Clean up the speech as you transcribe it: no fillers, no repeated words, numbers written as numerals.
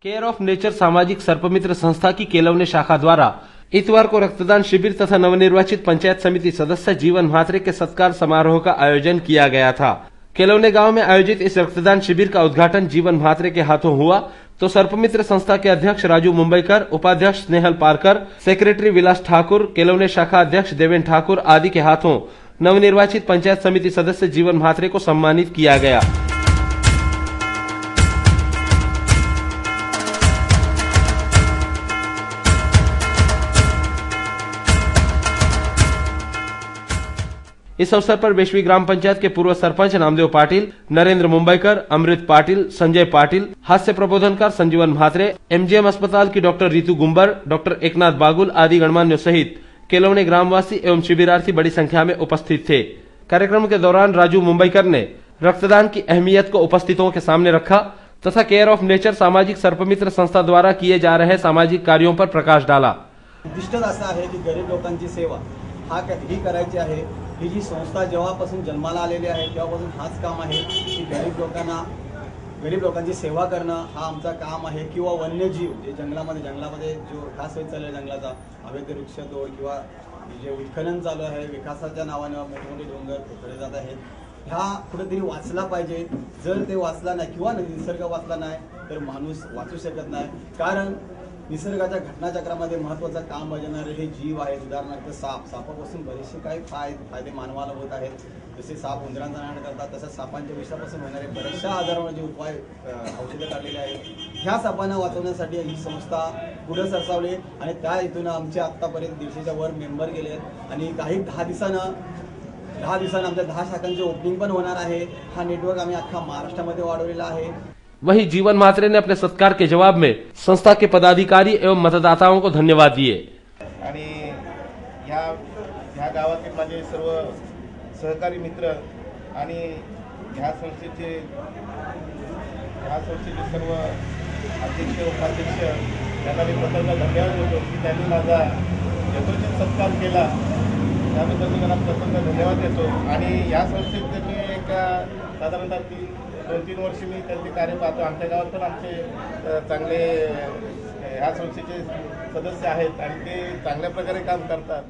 Care of nature सामाजिक सर्पमित्र संस्था की केलवने शाखा द्वारा इतवार को रक्तदान शिविर तथा नवनिर्वाचित पंचायत समिति सदस्य जीवन म्हात्रे के सत्कार समारोह का आयोजन किया गया था। केलवने गांव में आयोजित इस रक्तदान शिविर का उद्घाटन जीवन म्हात्रे के हाथों हुआ तो सर्पमित्र संस्था के अध्यक्ष राजू मुंबईकर, उपाध्यक्ष स्नेहल पारकर, सेक्रेटरी विलास ठाकुर, केलवने शाखा अध्यक्ष देवेन ठाकुर आदि के हाथों नवनिर्वाचित पंचायत समिति सदस्य जीवन म्हात्रे को सम्मानित किया गया। इस अवसर पर वेशवी ग्राम पंचायत के पूर्व सरपंच नामदेव पाटिल, नरेंद्र मुंबईकर, अमृत पाटिल, संजय पाटिल, हास्य प्रबोधनकार संजीवन म्हात्रे, एमजीएम अस्पताल की डॉक्टर रितु गुंबर, डॉक्टर एकनाथ बागुल आदि गणमान्यों सहित केलवने ग्रामवासी एवं शिविरार्थी बड़ी संख्या में उपस्थित थे। कार्यक्रम के दौरान राजू मुंबईकर ने रक्तदान की अहमियत को उपस्थितों के सामने रखा तथा केयर ऑफ नेचर सामाजिक सर्पमित्र संस्था द्वारा किए जा रहे सामाजिक कार्यों पर प्रकाश डाला। उद्दिष्ट असं आहे की गरीब लोकांची सेवा ही करायची आहे। ही जी संस्था जेव्हापासून जन्माला आलेली आहे तेव्हापासून हाच काम आहे की गरीब लोकांची सेवा करणं हा आमचा काम आहे। किंवा वन्यजीव जे जंगलामध्ये जो खास होत चाललेला जंगलाचा अवैध वृक्षतोड किंवा जे उत्खनन चालू आहे, विकासाच्या नावाने मोठमोठे डोंगर पोखरले जात आहेत, ह्या कुठेतरी वाचला पाहिजे। जर ते वाचला नाही किंवा निसर्ग वाचला नाही तर माणूस वाचू शकत नाही। कारण निसर्गाच्या घटनाचक्रामध्ये महत्त्वाचं काम बजावणारे हे जीव आहेत। उदाहरणार्थ सापापासून बरेचसे काही फायदे मानवाला होत आहेत। जसे साप उंदरांचा नाश करतात, तसंच सापांच्या विषापासून होणारे बरेचशा आजारांवर उपाय औषधं काढलेले आहेत। ह्या सापांना वाचवण्यासाठी ही संस्था पुढे सरसावली आणि त्या हेतून आमचे आतापर्यंत 150च्या वर मेंबर गेले आहेत आणि काही 10 दिवसांना आमच्या 10 शाखांचे ओपनिंग पण होणार आहे। हा नेटवर्क आम्ही अख्खा महाराष्ट्रामध्ये वाढवलेला आहे। वहीं जीवन म्हात्रे ने अपने सत्कार के जवाब में संस्था के पदाधिकारी एवं मतदाताओं को धन्यवाद दिए। आणि ह्या गावातील माझे सर्व सहकारी मित्र आणि ह्या संस्थेचे सर्व अध्यक्ष उपाध्यक्ष यांना मी प्रथम धन्यवाद देतो की त्यांनी माझा यथोचित सत्कार केला, त्याबद्दल मी त्यांना प्रथम धन्यवाद देतो। आणि या संस्थेत मी एक साधारणतः 2-3 वर्ष मी त्यांचे कार्य पाहतो। आमच्या गावात पण आमचे चांगले ह्या संस्थेचे सदस्य आहेत आणि ते चांगल्या प्रकारे काम करतात।